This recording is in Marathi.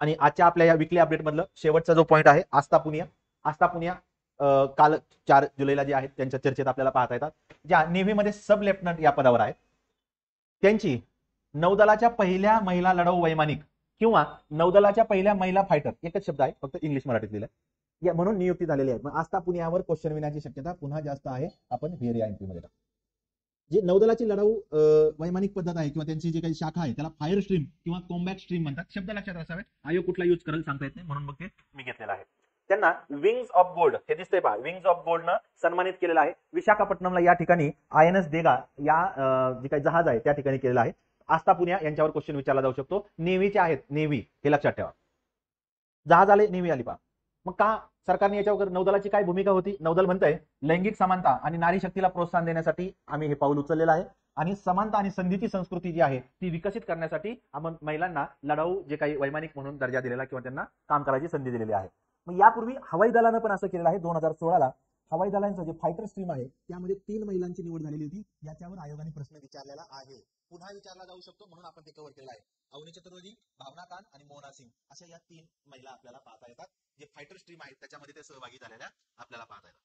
आणि आजच्या आपल्या या विकली अपडेट मधलं शेवटचा जो पॉईंट आहे आस्था पुनिया काल 4 जुलैला जे आहेत त्यांच्या चर्चेत आपल्याला पाहता येतात, ज्या नेव्हीमध्ये सब लेफ्टनंट या पदावर आहेत. त्यांची नौदलाच्या पहिल्या महिला लढाऊ वैमानिक किंवा नौदलाच्या पहिल्या महिला फायटर, एकच शब्द आहे फक्त इंग्लिश मराठीत लिहिलं या म्हणून नियुक्ती झालेली आहे. मग आस्था पुनियावर क्वेश्चन विण्याची शक्यता पुन्हा जास्त आहे. आपण व्हेरी एंट्री मध्ये जी नौदलाची लढाऊ वैमानिक पद्धत आहे किंवा त्यांची जी काही शाखा आहे त्याला फायर स्ट्रीम किंवा कॉम्बॅट स्ट्रीम म्हणतात. शब्द लक्षात असावे, आयोग कुठला यूज करेल सांगता येत नाही म्हणून मग ते मी घेतलेलं आहे. त्यांना विंग्स ऑफ गोल्ड हे दिसतंय पहा, विंग्स ऑफ गोल्डनं सन्मानित केलेलं आहे. विशाखापट्टणमला या ठिकाणी INS देगा या जे काही जहाज आहे त्या ठिकाणी केलेलं आहे. आस्था पुनिया यांच्यावर क्वेश्चन विचारला जाऊ शकतो. नेव्हीचे आहेत, नेव्ही हे लक्षात ठेवा. जहाज आले, नेव्ही आली पहा. मग का सरकारने याच्यावर नौदलाची काय भूमिका होती? नौदल म्हणतंय लैंगिक समानता आणि नारी शक्तीला प्रोत्साहन देण्यासाठी आम्ही हे पाऊल उचललेलं आहे आणि समानता आणि संधीची संस्कृती जी आहे ती विकसित करण्यासाठी आपण महिलांना लढाऊ जे काही वैमानिक म्हणून दर्जा दिलेला किंवा त्यांना काम करायची संधी दिलेली आहे. मग यापूर्वी हवाई दलानं पण असं केलेलं आहे. 2016ला हवाई दलांचं जे फायटर स्ट्रीम आहे त्यामध्ये 3 महिलांची निवड झालेली होती. याच्यावर आयोगाने प्रश्न विचारलेला आहे, पुन्हा विचारला जाऊ शकतो म्हणून आपण ते कव्हर केलं आहे. अवनी चतुर्वेदी, भावना कान आणि मोहना सिंग अशा या 3 महिला आपल्याला पाहता येतात. जे फायटर स्ट्रीम आहे त्याच्यामध्ये ते सहभागी झालेल्या आपल्याला पाहता येतात.